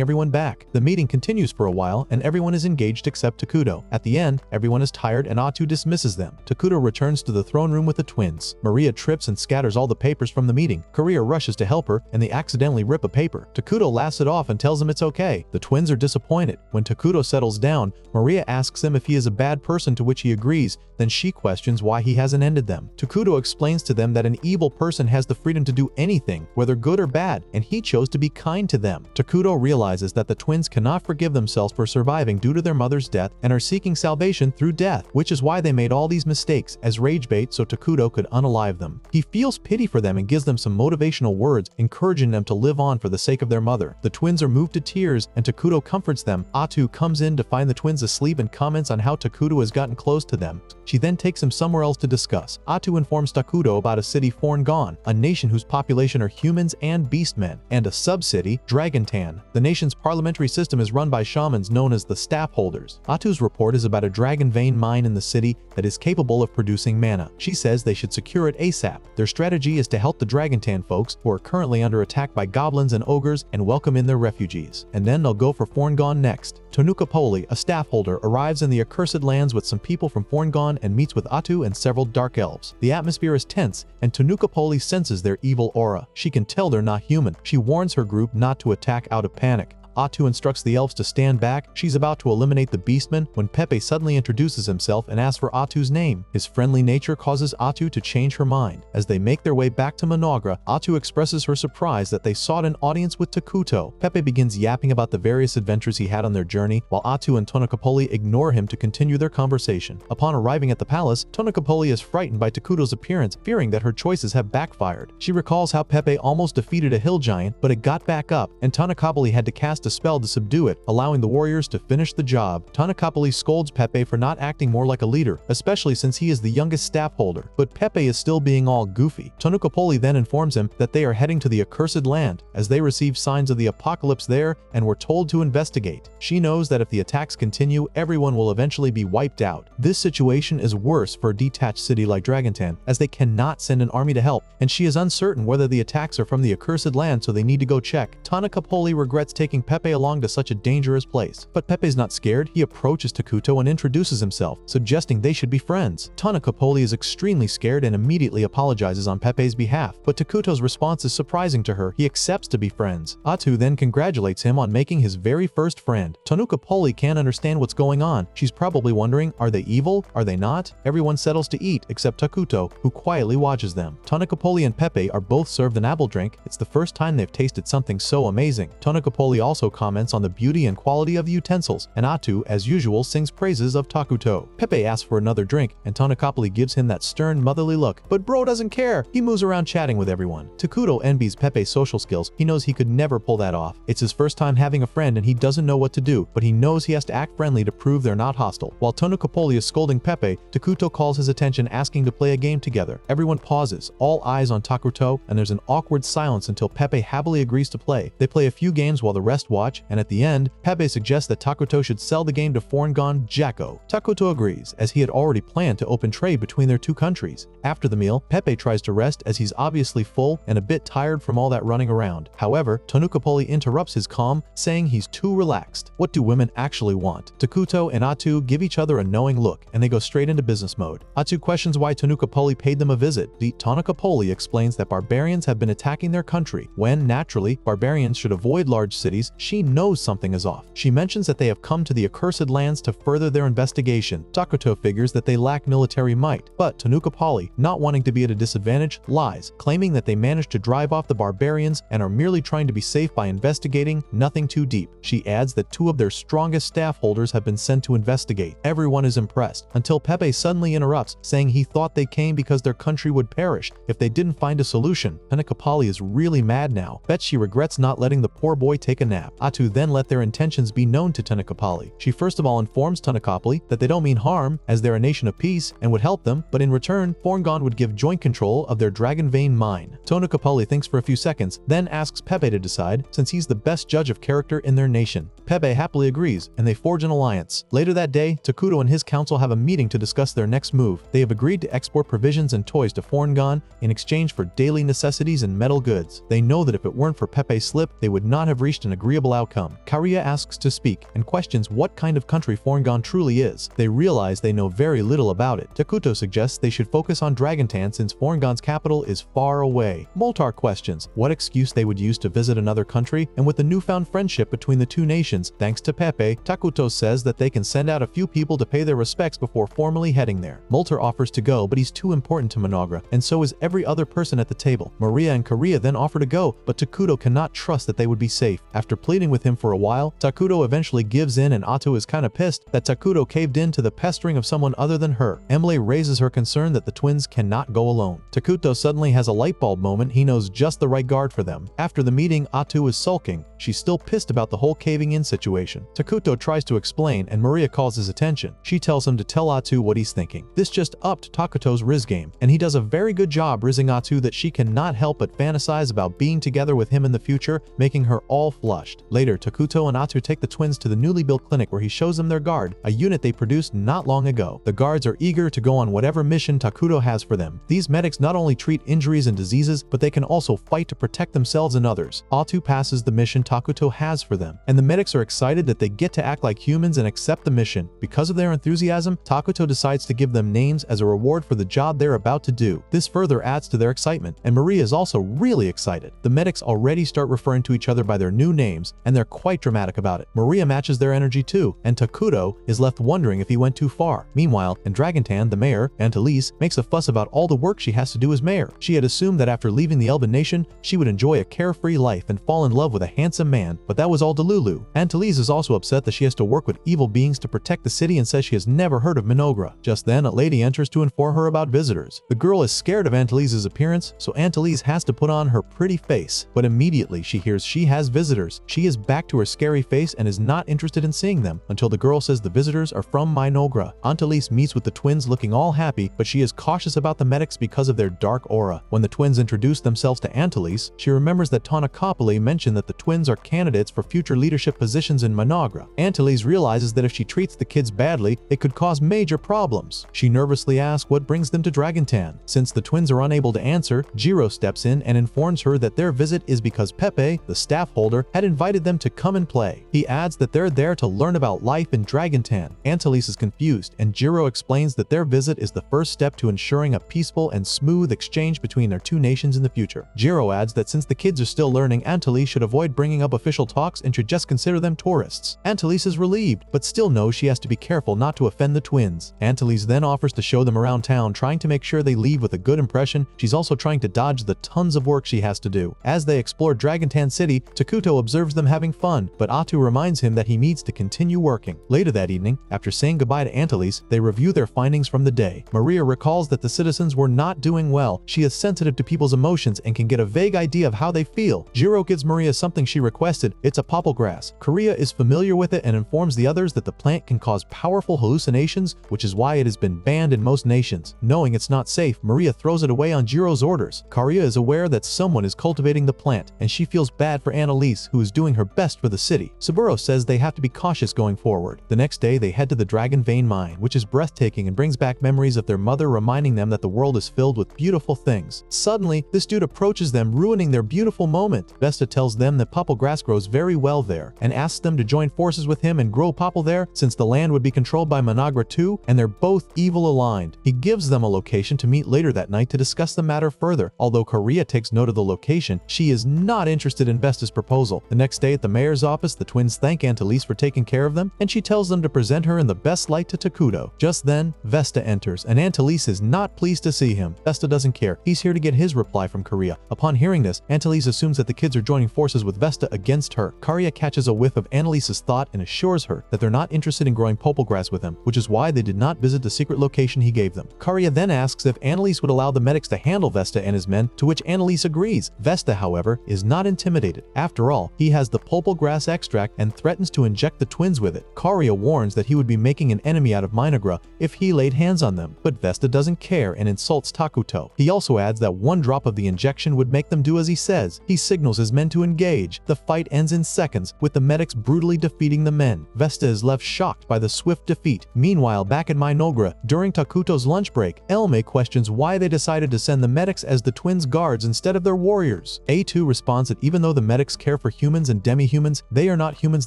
everyone back. The meeting continues for a while, and everyone is engaged except Takuto. At the end, everyone is tired and Atu dismisses them. Takuto returns to the throne room with the twins. Maria trips and scatters all the papers from the meeting. Korea rushes to help her, and they accidentally rip a paper. Takuto laughs it off and tells him it's okay. The twins are disappointed. When Takuto settles down, Maria asks him if he is a bad person, to which he agrees. Then she questions why he hasn't ended them. Takuto explains to them that an evil person has the freedom to do anything, whether good or bad, and he chose to be kind to them. Takuto realizes that the twins cannot forgive themselves for surviving due to their mother's death and are seeking salvation through death, which is why they made all these mistakes as rage bait so Takuto could unalive them. He feels pity for them and gives them some motivational words, encouraging them to live on for the sake of their mother. The twins are moved to tears, and Takuto comforts them. Atu comes in to find the twins asleep and comments on how Takuto has gotten close to them. She then takes him somewhere else to discuss. Atu informs Takuto about a city Forngon, a nation whose population are humans and beastmen, and a sub-city, Dragontan. The nation's parliamentary system is run by shamans known as the staff holders. Atu's report is about a dragon vein mine in the city that is capable of producing mana. She says they should secure it ASAP. Their strategy is to help the Dragontan folks, who are currently under attack by goblins and ogres, and welcome in their refugees. And then they'll go for Forngon next. Tonukapoli, a staff holder, arrives in the accursed lands with some people from Forngon and meets with Atu and several dark elves. The atmosphere is tense, and Tonukapoli senses their evil aura. She can tell they're not human. She warns her group not to attack out of panic. Atu instructs the elves to stand back. She's about to eliminate the beastmen when Pepe suddenly introduces himself and asks for Atu's name. His friendly nature causes Atu to change her mind. As they make their way back to Managra, Atu expresses her surprise that they sought an audience with Takuto. Pepe begins yapping about the various adventures he had on their journey, while Atu and Tonukapoli ignore him to continue their conversation. Upon arriving at the palace, Tonukapoli is frightened by Takuto's appearance, fearing that her choices have backfired. She recalls how Pepe almost defeated a hill giant, but it got back up, and Tonukapoli had to cast a spell to subdue it, allowing the warriors to finish the job. Tonukapoli scolds Pepe for not acting more like a leader, especially since he is the youngest staff holder, but Pepe is still being all goofy. Tonukapoli then informs him that they are heading to the accursed land, as they receive signs of the apocalypse there and were told to investigate. She knows that if the attacks continue, everyone will eventually be wiped out. This situation is worse for a detached city like Dragontan, as they cannot send an army to help, and she is uncertain whether the attacks are from the accursed land, so they need to go check. Tonukapoli regrets taking Pepe along to such a dangerous place. But Pepe's not scared. He approaches Takuto and introduces himself, suggesting they should be friends. Tonukapoli is extremely scared and immediately apologizes on Pepe's behalf, but Takuto's response is surprising to her. He accepts to be friends. Atu then congratulates him on making his very first friend. Tonukapoli can't understand what's going on. She's probably wondering, are they evil? Are they not? Everyone settles to eat except Takuto, who quietly watches them. Tonukapoli and Pepe are both served an apple drink. It's the first time they've tasted something so amazing. Tonukapoli also comments on the beauty and quality of the utensils, and Atu, as usual, sings praises of Takuto. Pepe asks for another drink, and Tonukapoli gives him that stern, motherly look, but bro doesn't care. He moves around chatting with everyone. Takuto envies Pepe's social skills. He knows he could never pull that off. It's his first time having a friend and he doesn't know what to do, but he knows he has to act friendly to prove they're not hostile. While Tonukapoli is scolding Pepe, Takuto calls his attention, asking to play a game together. Everyone pauses, all eyes on Takuto, and there's an awkward silence until Pepe happily agrees to play. They play a few games while the rest watch, and at the end, Pepe suggests that Takuto should sell the game to Forngon Jacko. Takuto agrees, as he had already planned to open trade between their two countries. After the meal, Pepe tries to rest as he's obviously full and a bit tired from all that running around. However, Tonukapoli interrupts his calm, saying he's too relaxed. What do women actually want? Takuto and Atu give each other a knowing look, and they go straight into business mode. Atu questions why Tonukapoli paid them a visit. Tonukapoli explains that barbarians have been attacking their country, when, naturally, barbarians should avoid large cities. She knows something is off. She mentions that they have come to the accursed lands to further their investigation. Takuto figures that they lack military might, but Tonukapoli, not wanting to be at a disadvantage, lies, claiming that they managed to drive off the barbarians and are merely trying to be safe by investigating, nothing too deep. She adds that two of their strongest staff holders have been sent to investigate. Everyone is impressed, until Pepe suddenly interrupts, saying he thought they came because their country would perish if they didn't find a solution. Tonukapoli is really mad now. Bet she regrets not letting the poor boy take a nap. Atu then let their intentions be known to Tanakoppali. She first of all informs Tanakoppali that they don't mean harm, as they're a nation of peace and would help them, but in return, Forngon would give joint control of their dragon vein mine. Tanakoppali thinks for a few seconds, then asks Pepe to decide, since he's the best judge of character in their nation. Pepe happily agrees, and they forge an alliance. Later that day, Takuto and his council have a meeting to discuss their next move. They have agreed to export provisions and toys to Forngon in exchange for daily necessities and metal goods. They know that if it weren't for Pepe's slip, they would not have reached an agreeable outcome. Karia asks to speak and questions what kind of country Forngon truly is. They realize they know very little about it. Takuto suggests they should focus on Dragontan since Forngon's capital is far away. Moltar questions what excuse they would use to visit another country, and with the newfound friendship between the two nations, thanks to Pepe, Takuto says that they can send out a few people to pay their respects before formally heading there. Moltar offers to go, but he's too important to Managra, and so is every other person at the table. Maria and Karia then offer to go, but Takuto cannot trust that they would be safe. After pleading with him for a while, Takuto eventually gives in, and Atu is kinda pissed that Takuto caved in to the pestering of someone other than her. Emily raises her concern that the twins cannot go alone. Takuto suddenly has a light bulb moment. He knows just the right guard for them. After the meeting, Atu is sulking. She's still pissed about the whole caving in situation. Takuto tries to explain, and Maria calls his attention. She tells him to tell Atu what he's thinking. This just upped Takuto's Riz game, and he does a very good job rizzing Atu that she cannot help but fantasize about being together with him in the future, making her all flushed. Later, Takuto and Atu take the twins to the newly built clinic where he shows them their guard, a unit they produced not long ago. The guards are eager to go on whatever mission Takuto has for them. These medics not only treat injuries and diseases, but they can also fight to protect themselves and others. Atu passes the mission Takuto has for them, and the medics are excited that they get to act like humans and accept the mission. Because of their enthusiasm, Takuto decides to give them names as a reward for the job they're about to do. This further adds to their excitement, and Maria is also really excited. The medics already start referring to each other by their new names, and they're quite dramatic about it. Maria matches their energy too, and Takuto is left wondering if he went too far. Meanwhile, in Dragontan, the mayor, Antalise, makes a fuss about all the work she has to do as mayor. She had assumed that after leaving the Elven nation, she would enjoy a carefree life and fall in love with a handsome man, but that was all delulu. Antalise is also upset that she has to work with evil beings to protect the city and says she has never heard of Minogra. Just then, a lady enters to inform her about visitors. The girl is scared of Antalise's appearance, so Antalise has to put on her pretty face, but immediately she hears she has visitors. She is back to her scary face and is not interested in seeing them until the girl says the visitors are from Minogra. Antalise meets with the twins looking all happy, but she is cautious about the medics because of their dark aura. When the twins introduce themselves to Antalise, she remembers that Tanakoppali mentioned that the twins are candidates for future leadership positions in Managra. Antalise realizes that if she treats the kids badly, it could cause major problems. She nervously asks what brings them to Dragontan. Since the twins are unable to answer, Jiro steps in and informs her that their visit is because Pepe, the staff holder, had invited them to come and play. He adds that they're there to learn about life in Dragontan. Antalise is confused, and Jiro explains that their visit is the first step to ensuring a peaceful and smooth exchange between their two nations in the future. Jiro adds that since the kids are still learning, Antalise should avoid bringing up official talks and should just consider them tourists. Antalise is relieved, but still knows she has to be careful not to offend the twins. Antalise then offers to show them around town, trying to make sure they leave with a good impression. She's also trying to dodge the tons of work she has to do. As they explore Dragontan City, Takuto observes them having fun, but Atu reminds him that he needs to continue working. Later that evening, after saying goodbye to Antalise, they review their findings from the day. Maria recalls that the citizens were not doing well. She is sensitive to people's emotions and can get a vague idea of how they feel. Jiro gives Maria something she requested. It's a popple grass. Karia is familiar with it and informs the others that the plant can cause powerful hallucinations, which is why it has been banned in most nations. Knowing it's not safe, Maria throws it away on Jiro's orders. Karia is aware that someone is cultivating the plant, and she feels bad for Annalise, who is doing her best for the city. Saburo says they have to be cautious going forward. The next day, they head to the Dragon Vein mine, which is breathtaking and brings back memories of their mother reminding them that the world is filled with beautiful things. Suddenly, this dude approaches them, ruining their beautiful moment. Vesta tells them that popple grass grows very well there, and asks them to join forces with him and grow popple there, since the land would be controlled by Managra too, and they're both evil aligned. He gives them a location to meet later that night to discuss the matter further. Although Karia takes note of the location, she is not interested in Vesta's proposal. The next day at the mayor's office, the twins thank Antalise for taking care of them, and she tells them to present her in the best light to Takuto. Just then, Vesta enters, and Antalise is not pleased to see him. Vesta doesn't care. He's here to get his reply from Karia. Upon hearing this, Antalise assumes that the kids are joining forces with Vesta against her. Karia catches a whiff of Annalise's thought and assures her that they're not interested in growing popple grass with him, which is why they did not visit the secret location he gave them. Karia then asks if Annalise would allow the medics to handle Vesta and his men, to which Annalise agrees. Vesta, however, is not intimidated. After all, he has the pulpal grass extract and threatens to inject the twins with it. Karia warns that he would be making an enemy out of Minagra if he laid hands on them, but Vesta doesn't care and insults Takuto. He also adds that one drop of the injection would make them do as he says. He signals his men to engage. The fight ends in seconds, with the medics brutally defeating the men. Vesta is left shocked by the swift defeat. Meanwhile, back at Minagra, during Takuto's lunch break, Elme questions why they decided to send the medics as the twins' guards instead of their warriors. A2 responds that even though the medics care for humans and demi-humans, they are not humans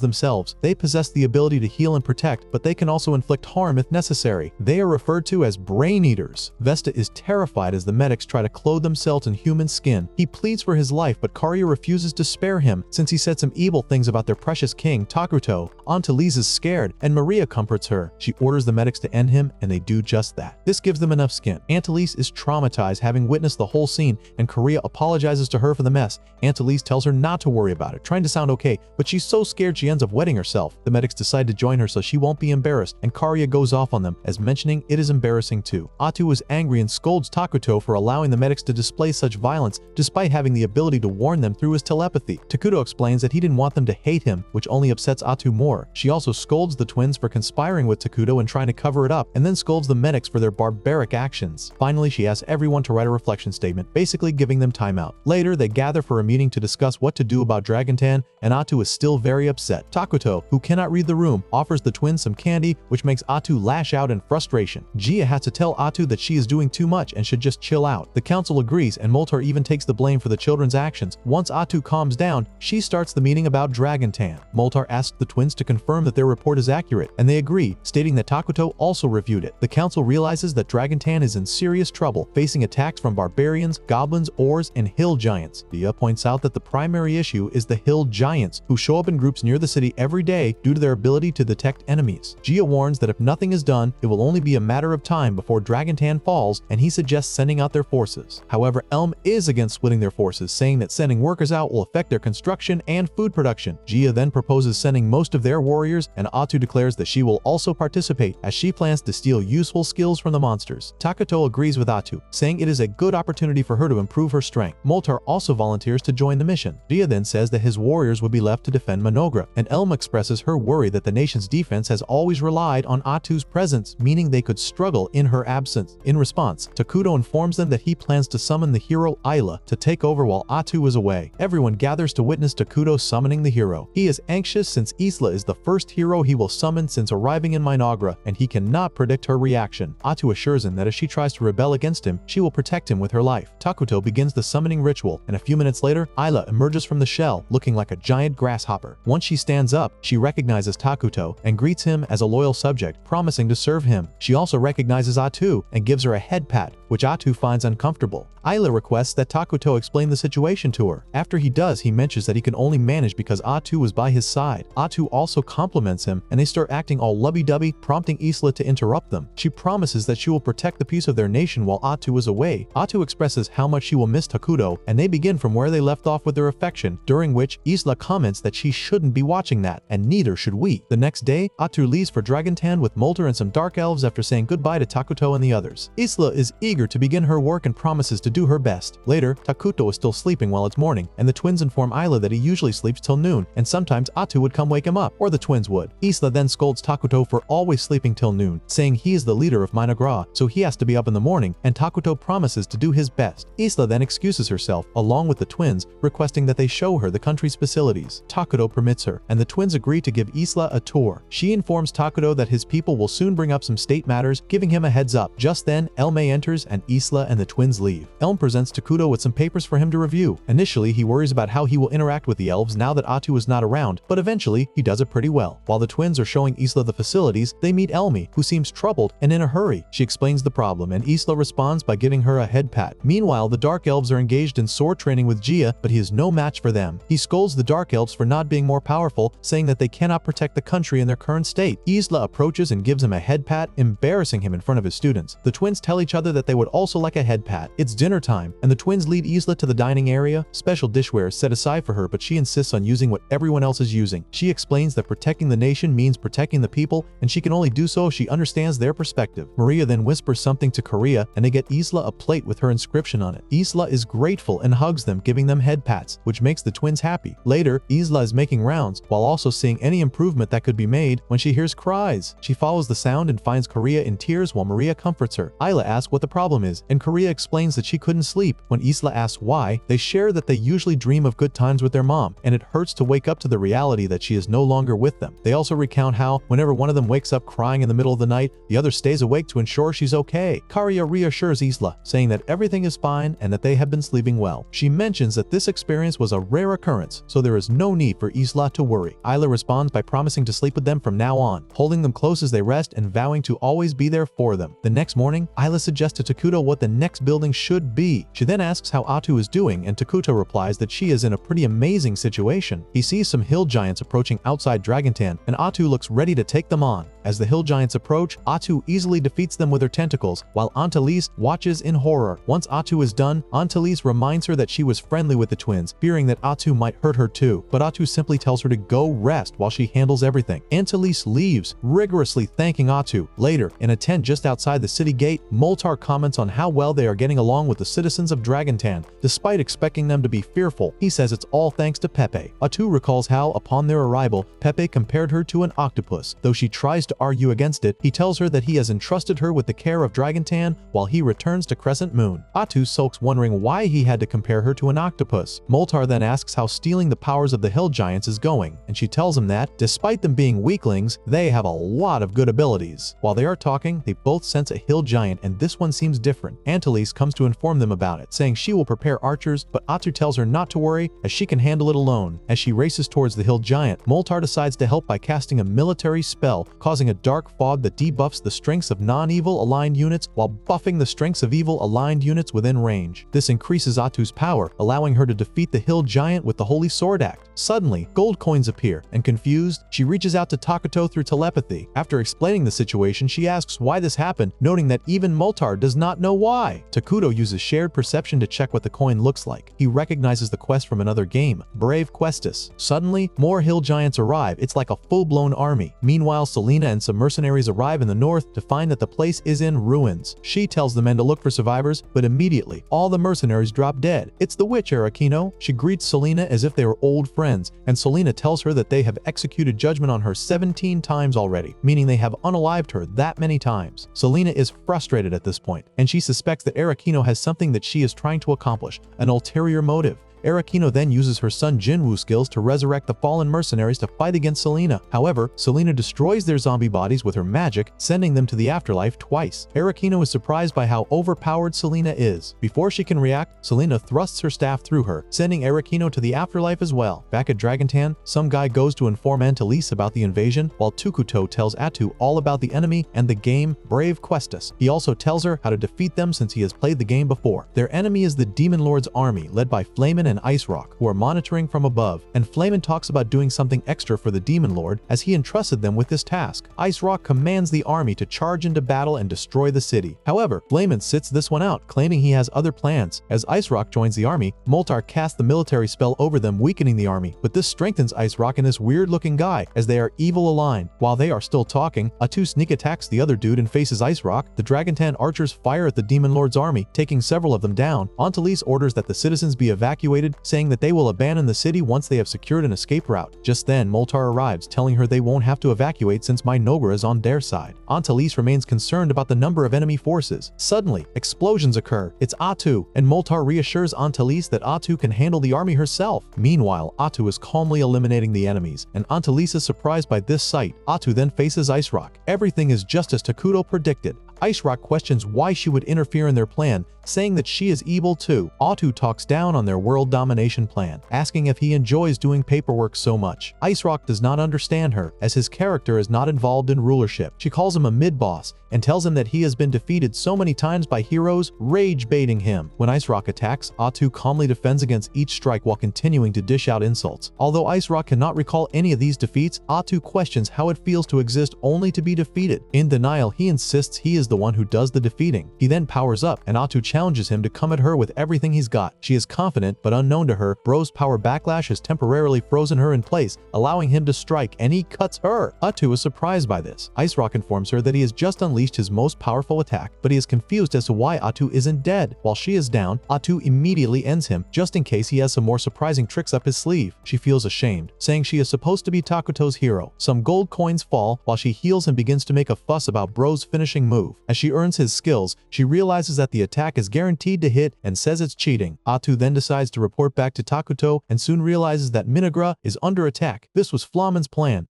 themselves. They possess the ability to heal and protect, but they can also inflict harm if necessary. They are referred to as brain eaters. Vesta is terrified as the medics try to clothe themselves in human skin. He pleads for his life, but Karia refuses to spare him since he said some evil things about their precious king, Takuto. Liz is scared, and Maria comforts her. She orders the medics to end him, and they do just that. This gives them enough skin. Elise is traumatized having witnessed the whole scene, and Karia apologizes to her for the mess. Elise tells her not to worry about it, trying to sound okay, but she's so scared she ends up wetting herself. The medics decide to join her so she won't be embarrassed, and Karia goes off on them, as mentioning it is embarrassing too. Atu is angry and scolds Takuto for allowing the medics to display such violence despite having the ability to warn them through his telepathy. Takuto explains that he didn't want them to hate him, which only upsets Atu more. She also scolds the twins for conspiring with Takuto and trying to cover it up, and then scolds the medics for their barbaric actions. Finally, she asks everyone to write a reflection statement, basically giving them time out. Later, they gather for a meeting to discuss what to do about Dragontan, and Atu is still very upset. Takuto, who cannot read the room, offers the twins some candy, which makes Atu lash out in frustration. Gia has to tell Atu that she is doing too much and should just chill out. The council agrees, and Moltar even takes the blame for the children's actions. Once Atu calms down, she starts the meeting about Dragontan. Moltar asks the twins to confirm that their report is accurate, and they agree, stating that Takuto also reviewed it. The council realizes that Dragontan is in serious trouble, facing attacks from barbarians, goblins, ors, and hill giants. Gia points out that the primary issue is the hill giants, who show up in groups near the city every day due to their ability to detect enemies. Gia warns that if nothing is done, it will only be a matter of time before Dragontan falls, and he suggests sending out their forces. However, Elm is against splitting their forces, saying that sending workers out will affect their construction and food production. Gia then proposes sending most of their warriors, and Atu declares that she will also participate as she plans to steal useful skills from the monsters. Takuto agrees with Atu, saying it is a good opportunity for her to improve her strength. Moltar also volunteers to join the mission. Gia then says that his warriors would be left to defend Minogra, and Elma expresses her worry that the nation's defense has always relied on Atu's presence, meaning they could struggle in her absence. In response, Takuto informs them that he plans to summon the hero Ayla to take over while Atu is away. Everyone gathers to witness Takuto summoning the hero. He is anxious since Isla is the first hero he will summon since arriving in Minagra, and he cannot predict her reaction. Atu assures him that if she tries to rebel against him, she will protect him with her life. Takuto begins the summoning ritual, and a few minutes later, Ayla emerges from the shell, looking like a giant grasshopper. Once she stands up, she recognizes Takuto and greets him as a loyal subject, promising to serve him. She also recognizes Atu and gives her a head pat, which Atu finds uncomfortable. Ayla requests that Takuto explain the situation to her. After he does, he mentions that he can only manage because Atu was by his side. Atu also compliments him, and they start acting all lovey-dovey, prompting Isla to interrupt them. She promises that she will protect the peace of their nation while Atu is away. Atu expresses how much she will miss Takuto, and they begin from where they left off with their affection, during which Isla comments that she shouldn't be watching that, and neither should we. The next day, Atu leaves for Dragontan with Moltar and some dark elves after saying goodbye to Takuto and the others. Isla is eager to begin her work and promises to do her best. Later, Takuto is still sleeping while it's morning, and the twins inform Ayla that he usually sleeps till noon, and sometimes Atu would come wake him up, or the twins would. Isla then scolds Takuto for always sleeping till noon, saying he is the leader of Minagra, so he has to be up in the morning, and Takuto promises to do his best. Isla then excuses herself, along with the twins, requesting that they show her the country's facilities. Takuto permits her, and the twins agree to give Isla a tour. She informs Takuto that his people will soon bring up some state matters, giving him a heads up. Just then, Elme enters, and Isla and the twins leave. Elm presents Takuto with some papers for him to review. Initially, he worries about how he will interact with the elves now that Atu is not around, but eventually, he does it pretty well. While the twins are showing Isla the facilities, they meet Elmi, who seems troubled and in a hurry. She explains the problem, and Isla responds by giving her a head pat. Meanwhile, the Dark Elves are engaged in sword training with Gia, but he is no match for them. He scolds the Dark Elves for not being more powerful, saying that they cannot protect the country in their current state. Isla approaches and gives him a head pat, embarrassing him in front of his students. The twins tell each other that they would also like a head pat. It's dinner time, and the twins lead Isla to the dining area. Special dishware is set aside for her, but she insists on using what everyone else is using. She explains that protecting the nation means protecting the people, and she can only do so if she understands their perspective. Maria then whispers something to Korea, and they get Isla a plate with her inscription on it. Isla is grateful and hugs them, giving them head pats, which makes the twins happy. Later, Isla is making rounds, while also seeing any improvement that could be made when she hears cries. She follows the sound and finds Korea in tears while Maria comforts her. Isla asks what the problem is, and Korea explains that she couldn't sleep. When Isla asks why, they share that they usually dream of good times with their mom, and it hurts to wake up to the reality that she is no longer with them. They also recount how, whenever one of them wakes up crying in the middle of the night, the other stays awake to ensure she's okay. Korea reassures Isla, saying that everything is fine and that they have been sleeping well. She mentions that this experience was a rare occurrence, so there is no need for Isla to worry. Isla responds by promising to sleep with them from now on, holding them close as they rest and vowing to always be there for them. The next morning, Isla suggests to Takuto what the next building should be. She then asks how Atu is doing, and Takuto replies that she is in a pretty amazing situation. He sees some hill giants approaching outside Dragontan, and Atu looks ready to take them on. As the hill giants approach, Atu easily defeats them with her tentacles, while Antalise watches in horror. Once Atu is done, Antalise reminds her that she was friendly with the twins, fearing that Atu might hurt her too, but Atu simply tells her to go rest while she handles everything. Antalise leaves, rigorously thanking Atu. Later, in a tent just outside the city gate, Moltar comments on how well they are getting along with the citizens of Dragontan, despite expecting them to be fearful. He says it's all thanks to Pepe. Atu recalls how, upon their arrival, Pepe compared her to an octopus. Though she tries to argue against it, he tells her that he has entrusted her with the care of Dragontan while he returns to Crescent Moon. Atu sulks, wondering why he had to compare her to an octopus. Moltar then asks how stealing the powers of the hill giants is going, and she tells him that, despite them being weaklings, they have a lot of good abilities. While they are talking, they both sense a hill giant, and this one seems different. Antalise comes to inform them about it, saying she will prepare archers, but Atu tells her not to worry, as she can handle it alone. As she races towards the hill giant, Moltar decides to help by casting a military spell, causing a dark fog that debuffs the strengths of non-evil aligned units while buffing the strengths of evil aligned units within range. This increases Atu's power, allowing her to defeat the hill giant with the Holy Sword Act. Suddenly, gold coins appear, and confused, she reaches out to Takuto through telepathy. After explaining the situation, she asks why this happened, noting that even Moltar does not know why. Takuto uses shared perception to check what the coin looks like. He recognizes the quest from another game, Brave Questus. Suddenly, more hill giants arrive. It's like a full-blown army. Meanwhile, Selena and some mercenaries arrive in the north to find that the place is in ruins. She tells the men to look for survivors, but immediately, all the mercenaries drop dead. It's the witch Arakino. She greets Selena as if they were old friends, and Selena tells her that they have executed judgment on her 17 times already, meaning they have unalived her that many times. Selena is frustrated at this point, and she suspects that Arakino has something that she is trying to accomplish, an ulterior motive. Arakino then uses her son Jinwoo skills to resurrect the fallen mercenaries to fight against Selena. However, Selena destroys their zombie bodies with her magic, sending them to the afterlife twice. Arakino is surprised by how overpowered Selena is. Before she can react, Selena thrusts her staff through her, sending Arakino to the afterlife as well. Back at Dragontan, some guy goes to inform Antalise about the invasion, while Takuto tells Atu all about the enemy and the game Brave Questus. He also tells her how to defeat them since he has played the game before. Their enemy is the Demon Lord's army, led by Flamin and Ice Rock, who are monitoring from above, and Flamin talks about doing something extra for the Demon Lord as he entrusted them with this task. Ice Rock commands the army to charge into battle and destroy the city. However, Flamin sits this one out, claiming he has other plans. As Ice Rock joins the army, Moltar casts the military spell over them, weakening the army, but this strengthens Ice Rock and this weird-looking guy, as they are evil aligned. While they are still talking, Atu sneak attacks the other dude and faces Ice Rock. The Dragontan archers fire at the Demon Lord's army, taking several of them down. Antalise orders that the citizens be evacuated, saying that they will abandon the city once they have secured an escape route. Just then, Moltar arrives, telling her they won't have to evacuate since Minogra is on their side. Antalise remains concerned about the number of enemy forces. Suddenly, explosions occur. It's Atu, and Moltar reassures Antalise that Atu can handle the army herself. Meanwhile, Atu is calmly eliminating the enemies, and Antalise is surprised by this sight. Atu then faces Ice Rock. Everything is just as Takuto predicted. Ice Rock questions why she would interfere in their plan, saying that she is evil too. Atu talks down on their world domination plan, asking if he enjoys doing paperwork so much. Ice Rock does not understand her, as his character is not involved in rulership. She calls him a mid-boss, and tells him that he has been defeated so many times by heroes, rage-baiting him. When Ice Rock attacks, Atu calmly defends against each strike while continuing to dish out insults. Although Ice Rock cannot recall any of these defeats, Atu questions how it feels to exist only to be defeated. In denial, he insists he is is the one who does the defeating. He then powers up, and Atu challenges him to come at her with everything he's got. She is confident, but unknown to her, Bro's power backlash has temporarily frozen her in place, allowing him to strike, and he cuts her. Atu is surprised by this. Ice Rock informs her that he has just unleashed his most powerful attack, but he is confused as to why Atu isn't dead. While she is down, Atu immediately ends him, just in case he has some more surprising tricks up his sleeve. She feels ashamed, saying she is supposed to be Takuto's hero. Some gold coins fall while she heals and begins to make a fuss about Bro's finishing move. As she earns his skills, she realizes that the attack is guaranteed to hit and says it's cheating. Atu then decides to report back to Takuto and soon realizes that Minagra is under attack. This was Flamin's plan.